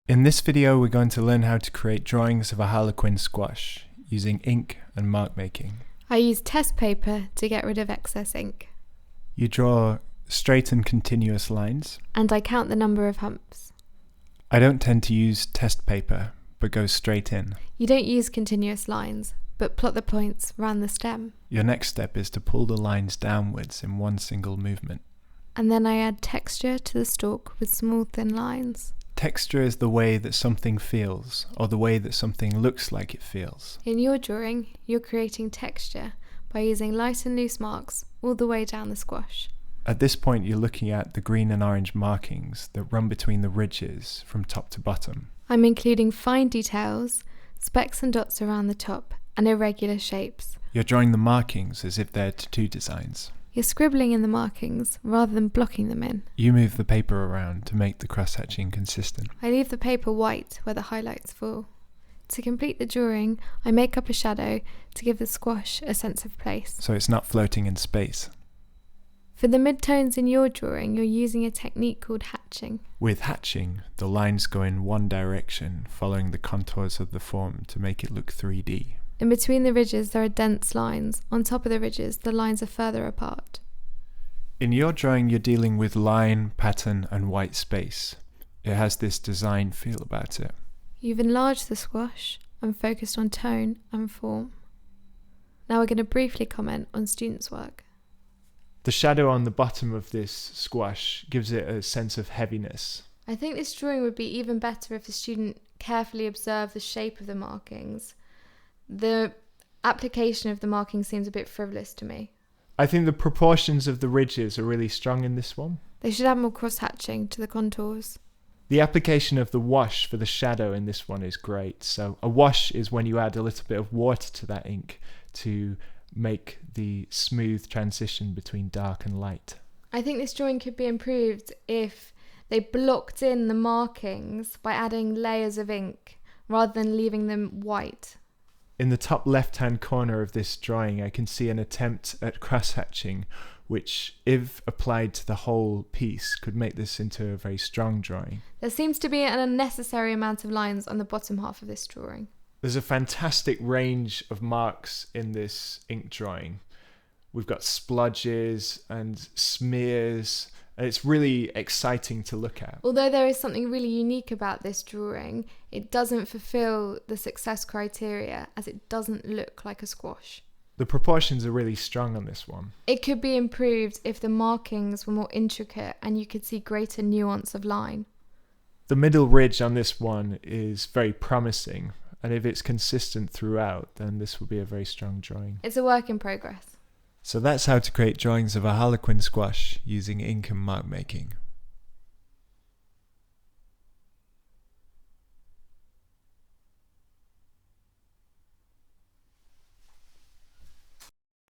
In this video, we're going to learn how to create drawings of a Harlequin squash using ink and mark making. I use test paper to get rid of excess ink. You draw straight and continuous lines. And I count the number of humps. I don't tend to use test paper, but go straight in. You don't use continuous lines, but plot the points round the stem. Your next step is to pull the lines downwards in one single movement. And then I add texture to the stalk with small thin lines. Texture is the way that something feels, or the way that something looks like it feels. In your drawing, you're creating texture by using light and loose marks all the way down the squash. At this point, you're looking at the green and orange markings that run between the ridges from top to bottom. I'm including fine details, specks and dots around the top, and irregular shapes. You're drawing the markings as if they're tattoo designs. You're scribbling in the markings rather than blocking them in. You move the paper around to make the cross-hatching consistent. I leave the paper white where the highlights fall. To complete the drawing, I make up a shadow to give the squash a sense of place. So it's not floating in space. For the midtones in your drawing, you're using a technique called hatching. With hatching, the lines go in one direction, following the contours of the form to make it look 3D. In between the ridges there are dense lines. On top of the ridges, the lines are further apart. In your drawing, you're dealing with line, pattern, and white space. It has this design feel about it. You've enlarged the squash and focused on tone and form. Now we're going to briefly comment on students' work. The shadow on the bottom of this squash gives it a sense of heaviness. I think this drawing would be even better if the student carefully observed the shape of the markings. The application of the marking seems a bit frivolous to me. I think the proportions of the ridges are really strong in this one. They should add more cross-hatching to the contours. The application of the wash for the shadow in this one is great. So a wash is when you add a little bit of water to that ink to make the smooth transition between dark and light. I think this drawing could be improved if they blocked in the markings by adding layers of ink rather than leaving them white. In the top left-hand corner of this drawing, I can see an attempt at cross-hatching, which, if applied to the whole piece, could make this into a very strong drawing. There seems to be an unnecessary amount of lines on the bottom half of this drawing. There's a fantastic range of marks in this ink drawing. We've got splodges and smears, and it's really exciting to look at. Although there is something really unique about this drawing, it doesn't fulfill the success criteria as it doesn't look like a squash. The proportions are really strong on this one. It could be improved if the markings were more intricate and you could see greater nuance of line. The middle ridge on this one is very promising, and if it's consistent throughout, then this will be a very strong drawing. It's a work in progress. So that's how to create drawings of a Harlequin squash using ink and mark making.